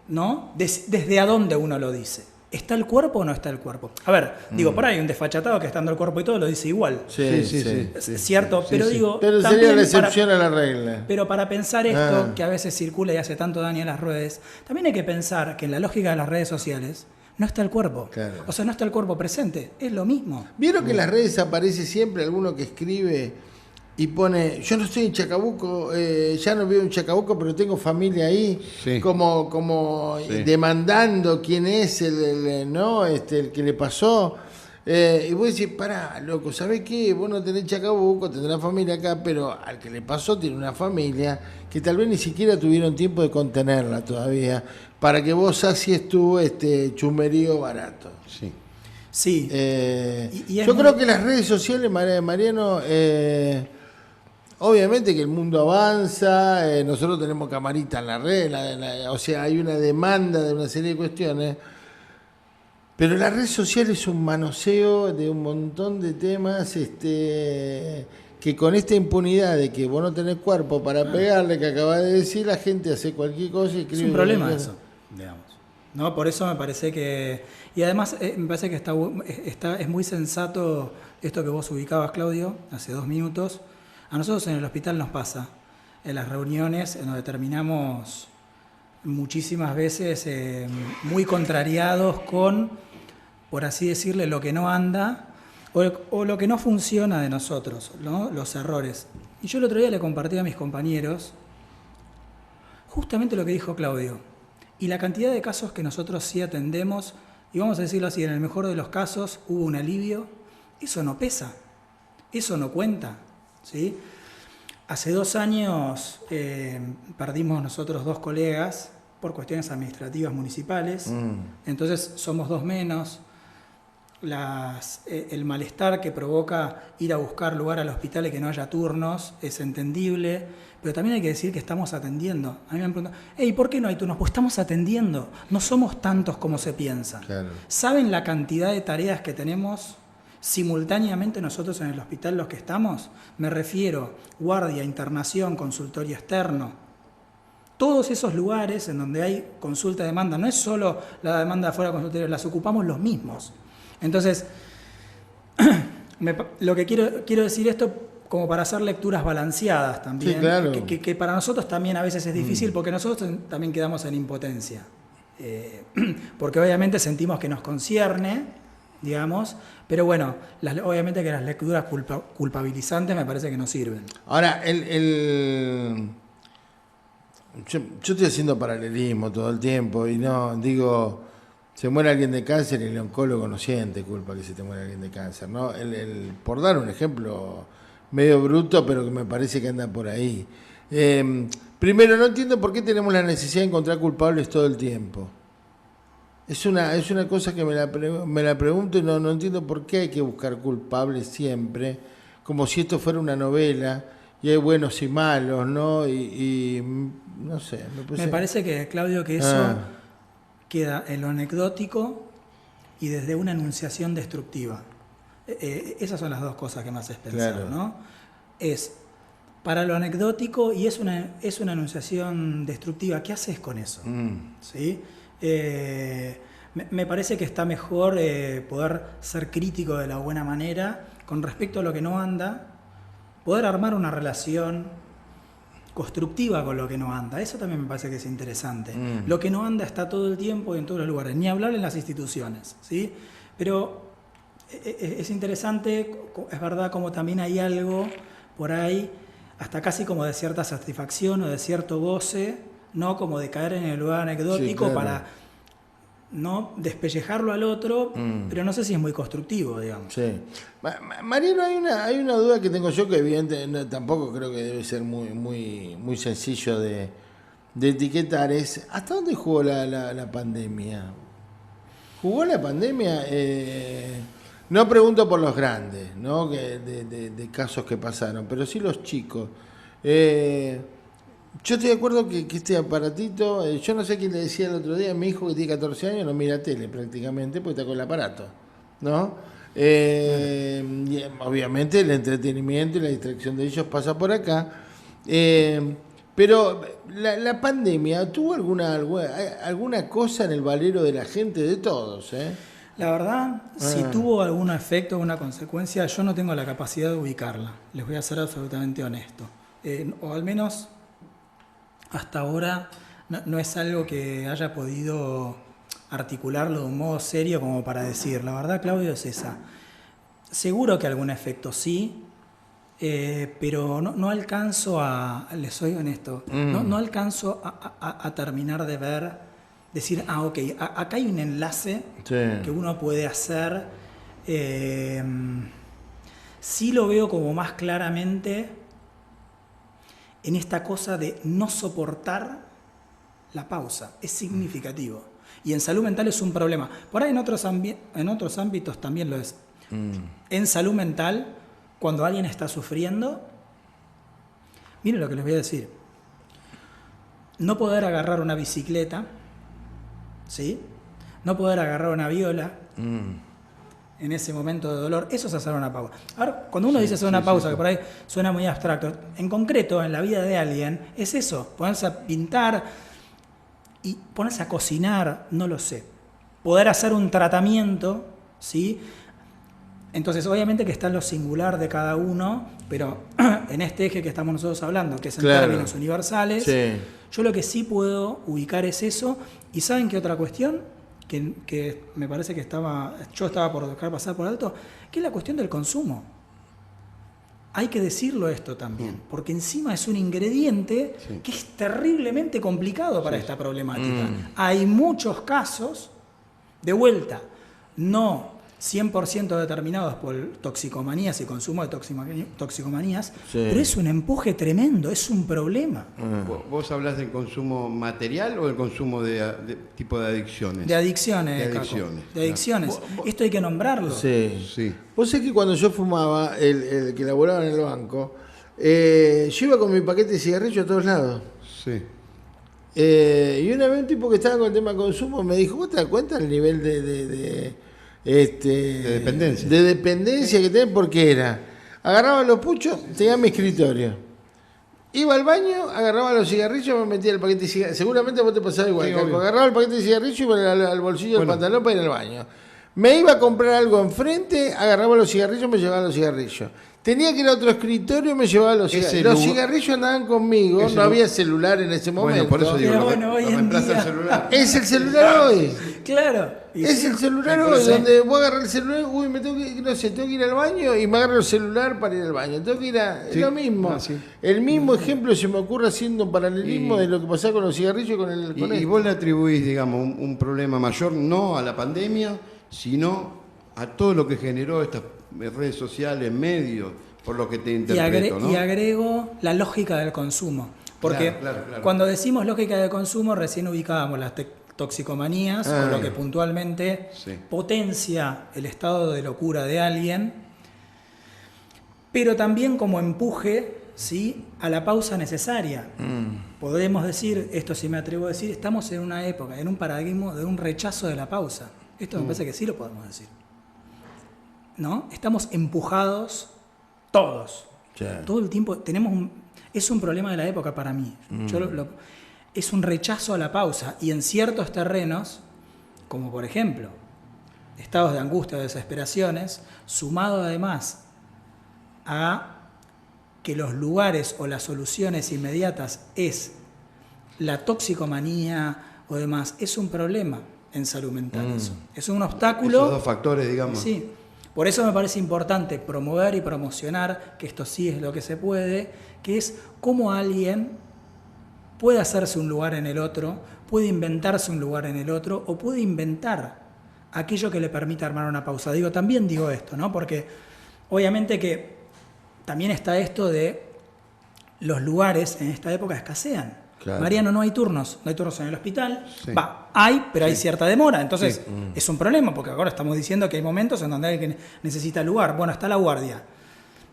¿no? Desde a dónde uno lo dice. ¿Está el cuerpo o no está el cuerpo? A ver, digo, por ahí hay un desfachatado que estando el cuerpo y todo lo dice igual. Sí. ¿Cierto? Pero digo, Pero sería también la excepción a la regla. pero para pensar esto, que a veces circula y hace tanto daño a las redes, también hay que pensar que en la lógica de las redes sociales no está el cuerpo. Claro. O sea, no está el cuerpo presente, es lo mismo. ¿Vieron que en las redes aparece siempre alguno que escribe y pone, yo no estoy en Chacabuco, ya no vivo en Chacabuco, pero tengo familia ahí, Sí. como Sí. demandando quién es el que le pasó? Y vos decís, pará, loco, ¿sabés qué? Vos no tenés Chacabuco, tendrás familia acá, pero al que le pasó tiene una familia que tal vez ni siquiera tuvieron tiempo de contenerla todavía, para que vos sacies tu chumerío barato. Sí. Sí. Y es Yo muy- creo que las redes sociales, Mariano, obviamente que el mundo avanza, nosotros tenemos camarita en la red, o sea, hay una demanda de una serie de cuestiones, pero la red social es un manoseo de un montón de temas que con esta impunidad de que vos no tenés cuerpo para pegarle, que acabas de decir, la gente hace cualquier cosa y Es escribe un problema cualquier eso, digamos. ¿No? Por eso me parece que... Y además me parece que es muy sensato esto que vos ubicabas, Claudio, hace 2 minutos. A nosotros en el hospital nos pasa, en las reuniones en donde terminamos muchísimas veces muy contrariados con, por así decirle, lo que no anda o lo que no funciona de nosotros, ¿no? Los errores. Y yo el otro día le compartí a mis compañeros justamente lo que dijo Claudio. Y la cantidad de casos que nosotros sí atendemos, y vamos a decirlo así, en el mejor de los casos hubo un alivio, eso no pesa, eso no cuenta, ¿sí? Hace 2 años perdimos nosotros 2 colegas por cuestiones administrativas municipales, entonces somos 2 menos. El malestar que provoca ir a buscar lugar al hospital y que no haya turnos es entendible, pero también hay que decir que estamos atendiendo. A mí me han preguntado, hey, ¿por qué no hay turnos? Pues estamos atendiendo, no somos tantos como se piensa. Claro. ¿Saben la cantidad de tareas que tenemos simultáneamente nosotros en el hospital los que estamos? Me refiero, guardia, internación, consultorio externo. Todos esos lugares en donde hay consulta-demanda, no es solo la demanda de afuera del consultorio, las ocupamos los mismos. Entonces, lo que quiero decir esto como para hacer lecturas balanceadas también, Sí, claro. que para nosotros también a veces es difícil porque nosotros también quedamos en impotencia. Porque obviamente sentimos que nos concierne, digamos, pero bueno, obviamente que las lecturas culpabilizantes me parece que no sirven. Ahora, yo estoy haciendo paralelismo todo el tiempo y no digo, se muere alguien de cáncer y el oncólogo no siente culpa que se te muera alguien de cáncer, ¿no? Por dar un ejemplo medio bruto, pero que me parece que anda por ahí. Primero, no entiendo por qué tenemos la necesidad de encontrar culpables todo el tiempo. Es una cosa que me la pregunto y no entiendo por qué hay que buscar culpables siempre, como si esto fuera una novela y hay buenos y malos, ¿no? Y no sé. Me parece que, Claudio, que eso queda en lo anecdótico y desde una enunciación destructiva. Esas son las 2 cosas que me haces pensar, Claro. ¿no? Es para lo anecdótico y es una enunciación destructiva. ¿Qué haces con eso? ¿Sí? Me parece que está mejor poder ser crítico de la buena manera con respecto a lo que no anda, poder armar una relación constructiva con lo que no anda. Eso también me parece que es interesante. Lo que no anda está todo el tiempo y en todos los lugares, ni hablar en las instituciones, ¿sí? Pero es interesante, es verdad, como también hay algo por ahí, hasta casi como de cierta satisfacción o de cierto goce, ¿no? Como de caer en el lugar anecdótico, Sí, claro, para no despellejarlo al otro, pero no sé si es muy constructivo, digamos. Sí. Mariano, hay una duda que tengo yo que evidentemente tampoco creo que debe ser muy sencillo de etiquetar. Es, ¿hasta dónde jugó la pandemia? ¿Jugó la pandemia? No pregunto por los grandes, ¿no? De casos que pasaron, pero sí los chicos. Yo estoy de acuerdo que este aparatito, yo no sé quién le decía el otro día, mi hijo que tiene 14 años no mira tele prácticamente porque está con el aparato, ¿no? Y, obviamente el entretenimiento y la distracción de ellos pasa por acá. Pero la pandemia tuvo alguna cosa en el valero de la gente, de todos, ¿eh? La verdad, si tuvo algún efecto, alguna consecuencia, yo no tengo la capacidad de ubicarla. Les voy a ser absolutamente honesto. O al menos hasta ahora no es algo que haya podido articularlo de un modo serio como para decir, la verdad, Claudio, es esa. Seguro que algún efecto sí, pero no alcanzo les soy honesto, no alcanzo a terminar de ver, decir, ok, acá hay un enlace que uno puede hacer. Sí lo veo como más claramente en esta cosa de no soportar la pausa. Es significativo. Y en salud mental es un problema. Por ahí en otros ámbitos también lo es. En salud mental, cuando alguien está sufriendo, miren lo que les voy a decir. No poder agarrar una bicicleta, ¿sí? No poder agarrar una viola en ese momento de dolor, eso es hacer una pausa. Ahora, cuando uno dice hacer una pausa, que por ahí suena muy abstracto, en concreto, en la vida de alguien, es eso, ponerse a pintar y ponerse a cocinar, no lo sé. Poder hacer un tratamiento, ¿sí? Entonces, obviamente que está en lo singular de cada uno, pero en este eje que estamos nosotros hablando, que es en términos universales, yo lo que sí puedo ubicar es eso. ¿Y saben qué otra cuestión? Que me parece que yo estaba por dejar pasar por alto, que es la cuestión del consumo. Hay que decirlo esto también, porque encima es un ingrediente que es terriblemente complicado para esta problemática. Hay muchos casos, de vuelta, no 100% determinados por toxicomanías y consumo de toxicomanías, pero es un empuje tremendo, es un problema. ¿Vos hablás del consumo material o del consumo de tipo de adicciones? De adicciones, de adicciones. Caco. De adicciones. Esto hay que nombrarlo. Sí. Vos sabés que cuando yo fumaba, el que laboraba en el banco, yo iba con mi paquete de cigarrillos a todos lados. Sí. Y una vez un tipo que estaba con el tema de consumo me dijo, ¿vos te das cuenta del nivel de dependencia? De dependencia que tenés, porque agarraba los puchos, tenía mi escritorio. Iba al baño, agarraba los cigarrillos, me metía el paquete de cigarrillos. Seguramente vos te pasaba igual. Sí, agarraba el paquete de cigarrillos y iba al bolsillo del pantalón para ir al baño. Me iba a comprar algo enfrente, agarraba los cigarrillos, me llevaba los cigarrillos. Tenía que ir a otro escritorio y me llevaba los cigarrillos. Los cigarrillos andaban conmigo, no había celular en ese momento. Por eso digo, hoy en día el celular. Es el celular hoy. Claro. Es el celular hoy, donde vos agarrar el celular, me tengo que ir al baño y me agarro el celular para ir al baño. Tengo que ir es lo mismo. El mismo ejemplo se me ocurre haciendo un paralelismo de lo que pasaba con los cigarrillos con esto. Y vos le atribuís, digamos, un problema mayor no a la pandemia, sino a todo lo que generó estas redes sociales, medios, por lo que te interpreto, ¿no? Y agrego la lógica del consumo. Porque claro. Cuando decimos lógica del consumo, recién ubicábamos las toxicomanías, o lo que puntualmente potencia el estado de locura de alguien, pero también como empuje, ¿sí?, a la pausa necesaria. Podemos decir, esto sí me atrevo a decir, estamos en una época, en un paradigma de un rechazo de la pausa. Esto me parece que sí lo podemos decir, ¿no? Estamos empujados todos. Todo el tiempo es un problema de la época para mí. Es un rechazo a la pausa, y en ciertos terrenos, como por ejemplo estados de angustia o desesperaciones, sumado además a que los lugares o las soluciones inmediatas es la toxicomanía o demás, es un problema en salud mental. Eso es un obstáculo. Esos dos factores, digamos. Sí. Por eso me parece importante promover y promocionar, que esto sí es lo que se puede, que es cómo alguien puede hacerse un lugar en el otro, puede inventarse un lugar en el otro, o puede inventar aquello que le permita armar una pausa. También digo esto, ¿no? Porque obviamente que también está esto de los lugares en esta época escasean. Claro. Mariano, no hay turnos en el hospital. Hay, pero hay cierta demora. Entonces, es un problema, porque ahora estamos diciendo que hay momentos en donde alguien necesita lugar. Bueno, está la guardia.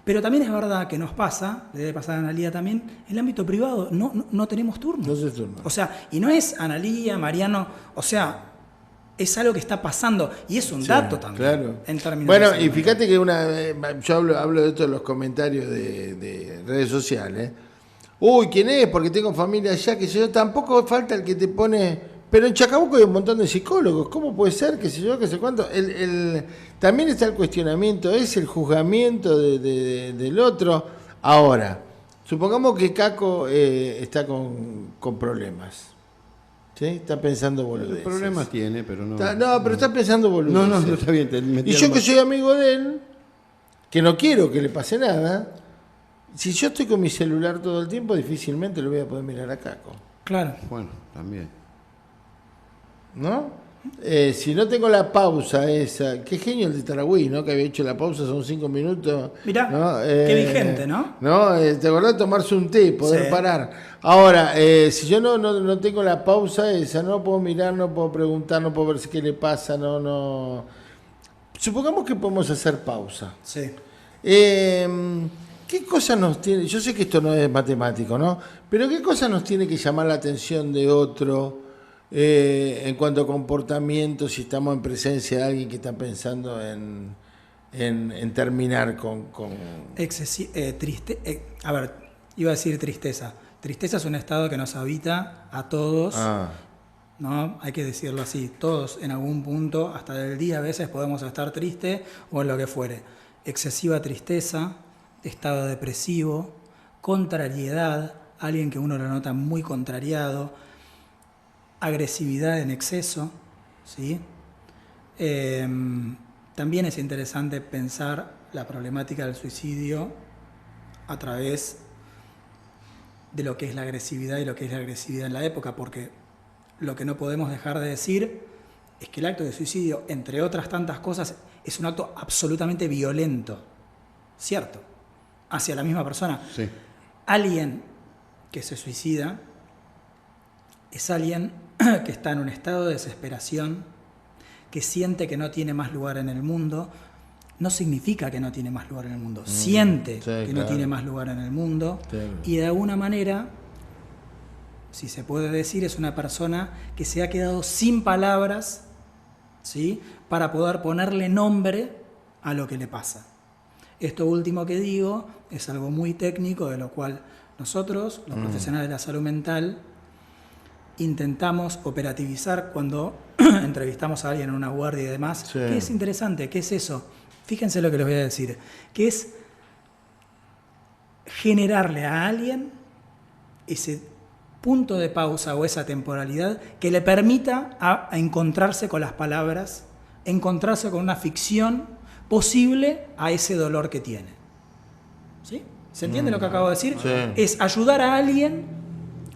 Pero también es verdad que nos pasa, le debe pasar a Analía también, en el ámbito privado no tenemos turnos. No se turno. O sea, y no es Analía, Mariano, o sea, es algo que está pasando, y es un dato también. Claro. En términos bueno, y fíjate que yo hablo de esto en los comentarios de redes sociales. Uy, ¿quién es? Porque tengo familia allá, que yo tampoco falta el que te pone. Pero en Chacabuco hay un montón de psicólogos. ¿Cómo puede ser? ¿Qué sé yo? ¿Qué sé cuánto? También está el cuestionamiento, es el juzgamiento del otro. Ahora, supongamos que Caco está con problemas. ¿Sí? Está pensando boludeces. Problemas tiene, pero no. Pero está pensando boludeces. No, está bien. Y yo que soy amigo de él, que no quiero que le pase nada, si yo estoy con mi celular todo el tiempo, difícilmente lo voy a poder mirar a Caco. Claro. Bueno, también. ¿No? Si no tengo la pausa esa, qué genio el de Taragüí, ¿no? Que había hecho la pausa, son 5 minutos. Mirá, ¿no? qué vigente, ¿no? ¿Te acordás de tomarse un té, poder Sí. parar? Ahora, si yo no tengo la pausa esa, no puedo mirar, no puedo preguntar, no puedo ver qué le pasa, no. Supongamos que podemos hacer pausa. Sí. ¿Qué cosa nos tiene? Yo sé que esto no es matemático, ¿no? Pero ¿qué cosa nos tiene que llamar la atención de otro en cuanto a comportamiento si estamos en presencia de alguien que está pensando en terminar con... A ver, iba a decir tristeza. Tristeza es un estado que nos habita a todos, ¿no? Hay que decirlo así. Todos en algún punto, hasta del día a veces podemos estar tristes o en lo que fuere. Excesiva tristeza, estado depresivo, contrariedad, alguien que uno lo nota muy contrariado, agresividad en exceso, ¿sí? También es interesante pensar la problemática del suicidio a través de lo que es la agresividad y lo que es la agresividad en la época, porque lo que no podemos dejar de decir es que el acto de suicidio, entre otras tantas cosas, es un acto absolutamente violento, ¿cierto? Hacia la misma persona. Sí. Alguien que se suicida es alguien que está en un estado de desesperación, que siente que no tiene más lugar en el mundo. No significa que no tiene más lugar en el mundo, siente que no tiene más lugar en el mundo, y de alguna manera, si se puede decir, es una persona que se ha quedado sin palabras, ¿sí?, para poder ponerle nombre a lo que le pasa. Esto último que digo es algo muy técnico, de lo cual nosotros, los profesionales de la salud mental, intentamos operativizar cuando entrevistamos a alguien en una guardia y demás. Sí. ¿Qué es interesante? ¿Qué es eso? Fíjense lo que les voy a decir. Que es generarle a alguien ese punto de pausa o esa temporalidad que le permita a encontrarse con las palabras, encontrarse con una ficción posible a ese dolor que tiene. ¿Sí? ¿Se entiende lo que acabo de decir? Sí. Es ayudar a alguien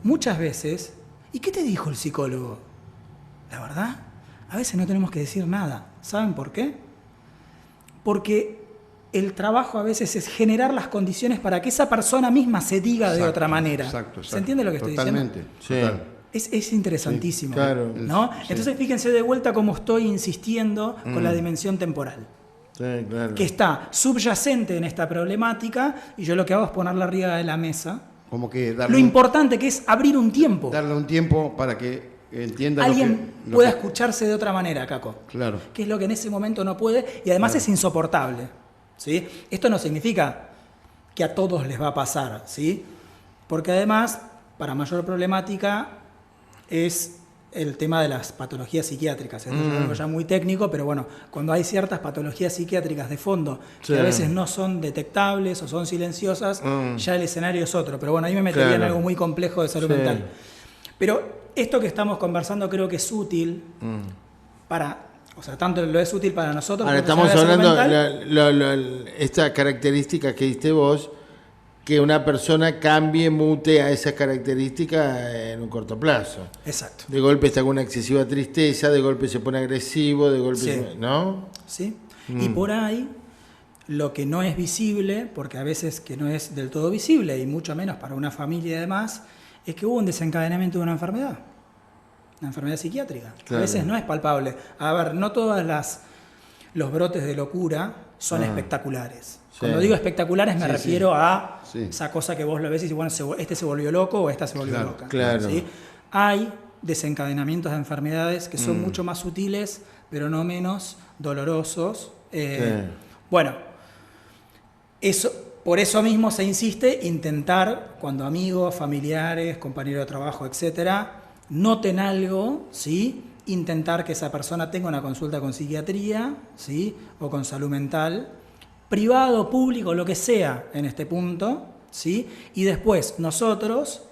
muchas veces. ¿Y qué te dijo el psicólogo? La verdad, a veces no tenemos que decir nada. ¿Saben por qué? Porque el trabajo a veces es generar las condiciones para que esa persona misma se diga de otra manera. Exacto. ¿Se entiende lo que estoy diciendo? Totalmente. Sí. Total. Es interesantísimo, Sí, claro. ¿no? Sí. Entonces fíjense de vuelta cómo estoy insistiendo con la dimensión temporal, Sí, claro. que está subyacente en esta problemática, y yo lo que hago es ponerla arriba de la mesa. Como que Lo importante que es abrir un tiempo. darle un tiempo para que entienda Alguien lo pueda que- escucharse de otra manera, Caco. Claro. Que es lo que en ese momento no puede, y además es insoportable, ¿sí? Esto no significa que a todos les va a pasar, ¿sí? Porque además, para mayor problemática, es el tema de las patologías psiquiátricas. Esto es algo ya muy técnico, pero bueno, cuando hay ciertas patologías psiquiátricas de fondo que Sí. a veces no son detectables o son silenciosas, ya el escenario es otro. Pero bueno, ahí me metería en Claro. algo muy complejo de salud Sí. mental. Pero esto que estamos conversando creo que es útil para, o sea, tanto lo es útil para nosotros. Ahora estamos profesionales de salud hablando mental. esta característica que diste vos, que una persona cambie, mute a esas características en un corto plazo. Exacto. De golpe está con una excesiva tristeza, de golpe se pone agresivo, de golpe... Sí. ¿No? ¿Sí? Y por ahí, lo que no es visible, porque a veces que no es del todo visible, y mucho menos para una familia y demás, es que hubo un desencadenamiento de una enfermedad psiquiátrica. Claro. A veces no es palpable. A ver, no todos los brotes de locura son espectaculares. Sí. Cuando digo espectaculares me Sí, refiero a Sí. esa cosa que vos lo ves y dices, bueno, este se volvió loco o esta se volvió Claro, loca. claro. ¿Sí? Hay desencadenamientos de enfermedades que son mucho más sutiles, pero no menos dolorosos. Bueno, por eso mismo se insiste intentar, cuando amigos, familiares, compañeros de trabajo, etcétera, noten algo, ¿sí? Intentar que esa persona tenga una consulta con psiquiatría, ¿sí? O con salud mental, privado, público, lo que sea en este punto, ¿sí? Y después nosotros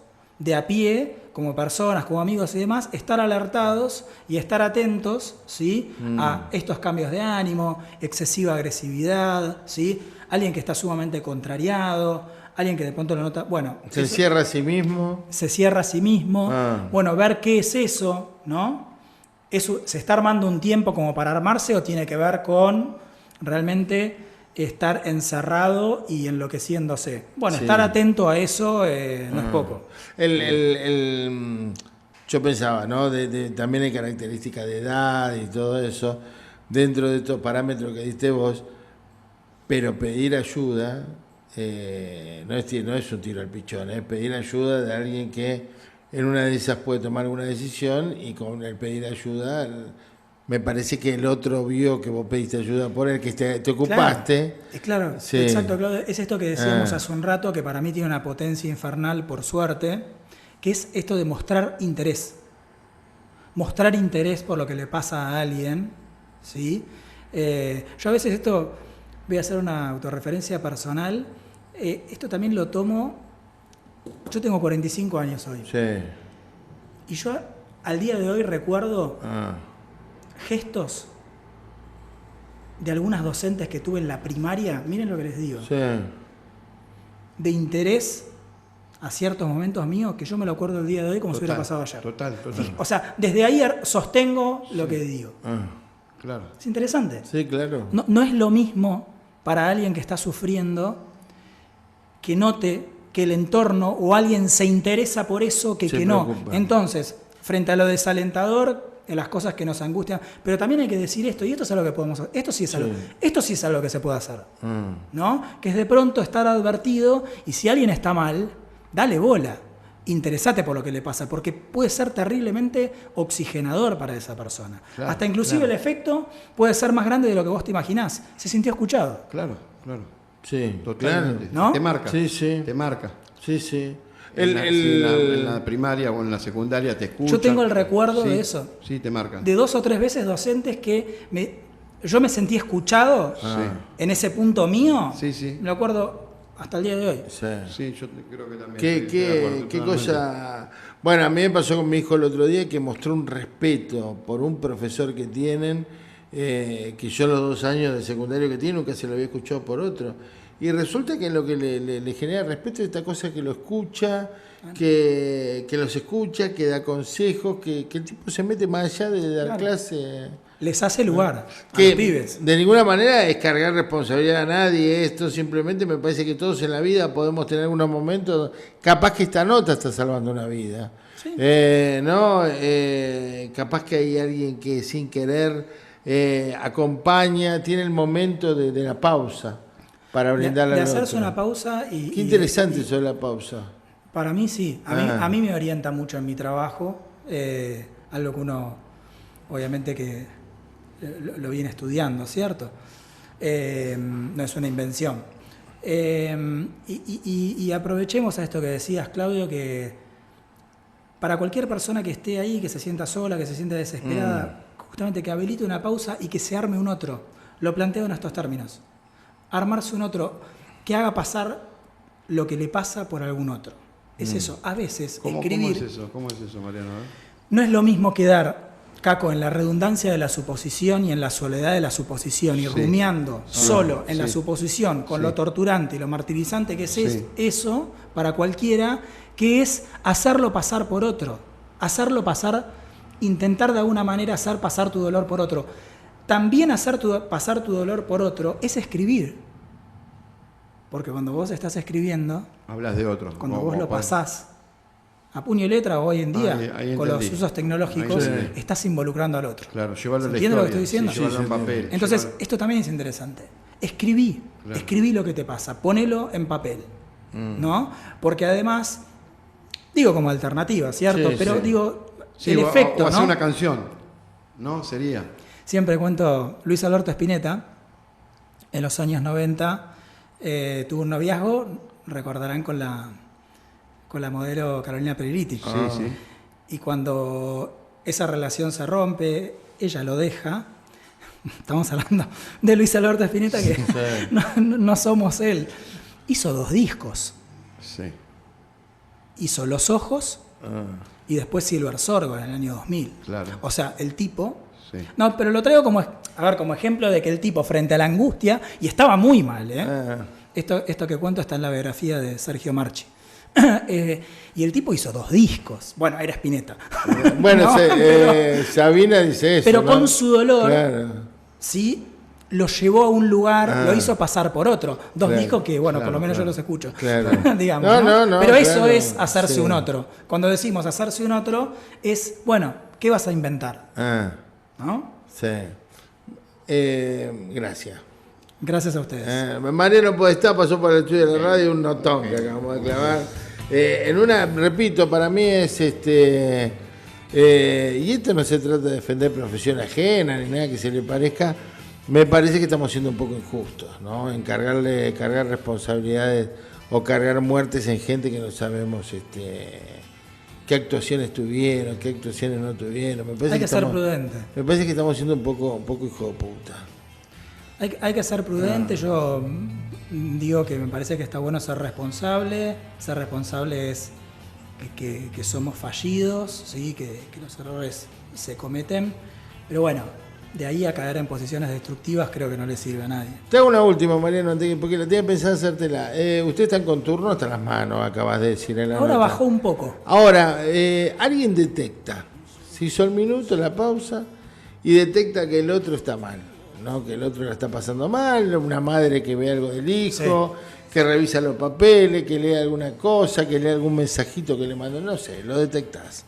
de a pie, como personas, como amigos y demás, estar alertados y estar atentos, ¿sí? A estos cambios de ánimo, excesiva agresividad, ¿sí? Alguien que está sumamente contrariado, alguien que de pronto lo nota, bueno... Se cierra a sí mismo. Se cierra a sí mismo. Bueno, ver qué es eso, ¿no? ¿Eso, ¿se está armando un tiempo como para armarse o tiene que ver con realmente estar encerrado y enloqueciéndose? Bueno, Sí. estar atento a eso no es poco. Yo pensaba, ¿no? También hay características de edad y todo eso, dentro de estos parámetros que diste vos, pero pedir ayuda no es un tiro al pichón, es pedir ayuda de alguien que en una de esas puede tomar una decisión, y con el pedir ayuda, me parece que el otro vio que vos pediste ayuda por él, que te ocupaste. Claro, Sí. exacto, Claudio. Es esto que decíamos hace un rato, que para mí tiene una potencia infernal, por suerte, que es esto de mostrar interés. Mostrar interés por lo que le pasa a alguien, ¿sí? Yo a veces esto, voy a hacer una autorreferencia personal, esto también lo tomo, yo tengo 45 años hoy, Sí. y yo al día de hoy recuerdo gestos de algunas docentes que tuve en la primaria, miren lo que les digo, Sí. de interés a ciertos momentos míos que yo me lo acuerdo el día de hoy como si hubiera pasado ayer. Total. O sea, desde ahí sostengo lo que digo. Claro. Es interesante. Sí, claro. No es lo mismo para alguien que está sufriendo que note que el entorno o alguien se interesa por eso que no. preocupa. Entonces, frente a lo desalentador, en las cosas que nos angustian, pero también hay que decir esto, y esto es algo que podemos hacer, esto sí es algo que se puede hacer, ¿no? Que es de pronto estar advertido, y si alguien está mal, dale bola, interesate por lo que le pasa, porque puede ser terriblemente oxigenador para esa persona. Claro, hasta inclusive el efecto puede ser más grande de lo que vos te imaginás. Se sintió escuchado. Claro. Sí, Totalmente. claro. ¿No? Te marca. Sí. Te marca. Sí. En la primaria o en la secundaria te escuchan. Yo tengo el recuerdo Sí, de eso. Sí, te marcan. De 2 o 3 veces docentes que yo me sentí escuchado en ese punto mío. Sí. Me lo acuerdo hasta el día de hoy. Sí, yo creo que también. ¿Qué totalmente. cosa? Bueno, a mí me pasó con mi hijo el otro día, que mostró un respeto por un profesor que tienen, que yo los 2 años de secundario que tiene nunca se lo había escuchado por otro. Y resulta que lo que le genera respeto es esta cosa que lo escucha, que los escucha, que da consejos, que el tipo se mete más allá de dar clase. Les hace lugar a Que los pibes. de ninguna manera es cargar responsabilidad a nadie, esto simplemente me parece que todos en la vida podemos tener unos momentos, capaz que esta nota está salvando una vida, Sí. Capaz que hay alguien que sin querer acompaña, tiene el momento de la pausa para brindarle De al hacerse otro. una pausa y... Qué interesante eso de la pausa. Para mí sí. A mí me orienta mucho en mi trabajo. Algo que uno, obviamente que lo viene estudiando, ¿cierto? No es una invención. Y aprovechemos a esto que decías, Claudio, que para cualquier persona que esté ahí, que se sienta sola, que se sienta desesperada, justamente que habilite una pausa y que se arme un otro. Lo planteo en estos términos. Armarse un otro que haga pasar lo que le pasa por algún otro. Es eso. A veces escribir... ¿Cómo es eso, Mariano? No es lo mismo quedar, Caco, en la redundancia de la suposición y en la soledad de la suposición y rumiando solo en la suposición con lo torturante y lo martirizante que es eso para cualquiera, que es hacerlo pasar por otro, hacerlo pasar, intentar de alguna manera hacer pasar tu dolor por otro. También hacer pasar tu dolor por otro es escribir. Porque cuando vos estás escribiendo, Hablas de otro. cuando vos lo pasás a puño y letra hoy en día, ahí con los entendí. usos tecnológicos, Ahí entendí. estás involucrando al otro. Claro, llevarlo a la ¿Entiendes lo que historia. estoy diciendo? Sí, llevarlo en papel. Entonces, llevarlo- esto también es interesante. Escribí lo que te pasa, ponelo en papel, ¿no? Porque además, digo como alternativa, ¿cierto? Sí, Pero sí. digo, Sí, el o efecto, hacer ¿no? una canción, ¿no? Sería. Siempre cuento, Luis Alberto Spinetta, en los años 90, tuvo un noviazgo, recordarán, con la modelo Carolina Periliti. Sí. Y cuando esa relación se rompe, ella lo deja. Estamos hablando de Luis Alberto Spinetta, que no somos él. Hizo 2 discos. Sí. hizo Los Ojos y después Silver Sorgo en el año 2000. Claro. O sea, el tipo... Sí. No, pero lo traigo como ejemplo de que el tipo frente a la angustia, y estaba muy mal, Esto que cuento está en la biografía de Sergio Marchi. Y el tipo hizo 2 discos. Bueno, era Spinetta. Bueno, No, Sabina dice eso. pero ¿no? con su dolor, Claro. sí, lo llevó a un lugar, lo hizo pasar por otro. 2 Claro, discos que, bueno, por claro, lo menos claro. yo los escucho. Claro. Digamos, No, pero eso claro. es hacerse Sí. un otro. Cuando decimos hacerse un otro, es, bueno, ¿qué vas a inventar? ¿No? Sí. Gracias. Gracias a ustedes. Mariano Podestá pasó por el estudio de la radio, un notón que acabamos de clavar. En una, repito, para mí es y esto no se trata de defender profesión ajena ni nada que se le parezca. Me parece que estamos siendo un poco injustos, ¿no? En cargar responsabilidades o cargar muertes en gente que no sabemos qué actuaciones tuvieron, qué actuaciones no tuvieron. Me parece Hay que ser prudente. Me parece que estamos siendo un poco hijo de puta. Hay que ser prudente. Yo digo que me parece que está bueno ser responsable. Ser responsable es que somos fallidos, ¿sí? Que los errores se cometen. Pero bueno, de ahí a caer en posiciones destructivas creo que no le sirve a nadie. Te hago una última, Mariano, porque la tenía pensado hacértela. Ustedes están con turno hasta las manos, acabas de decir en la Ahora nota. bajó un poco. Ahora, alguien detecta, se hizo el minuto, la pausa, y detecta que el otro está mal, ¿no? Que el otro la está pasando mal, una madre que ve algo del hijo, que revisa los papeles, que lee alguna cosa, que lee algún mensajito que le mandó, no sé, lo detectás.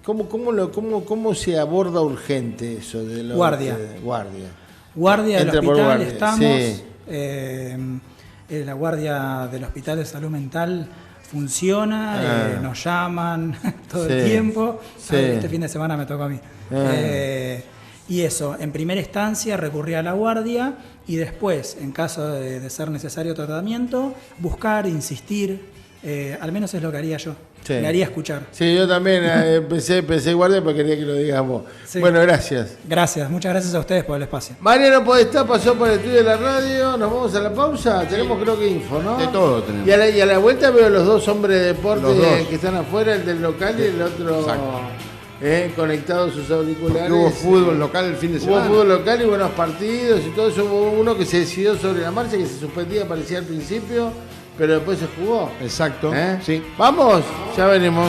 ¿Cómo se aborda urgente eso? Guardia. Guardia del Entra por hospital, guardia, estamos. sí. La guardia del Hospital de Salud Mental funciona, nos llaman todo el Sí, tiempo. sí. Este fin de semana me tocó a mí. Y eso, en primera instancia recurrir a la guardia y después, en caso de ser necesario tratamiento, buscar, insistir. Al menos es lo que haría yo. Sí. Me haría escuchar. Sí, yo también pensé guardia porque quería que lo digas vos. Sí. Bueno, gracias. Gracias, muchas gracias a ustedes por el espacio. Mariano Podestá pasó por el estudio de la radio, nos vamos a la pausa, tenemos creo que info, ¿no? De todo tenemos. Y a la vuelta veo los 2 hombres de deporte Los dos. que están afuera, el del local y el otro conectados a sus auriculares. Hubo fútbol local el fin de Hubo semana. fútbol local y buenos partidos y todo eso. Hubo uno que se decidió sobre la marcha, que se suspendía, parecía al principio, pero después se jugó. Exacto. Sí. Vamos, ya venimos.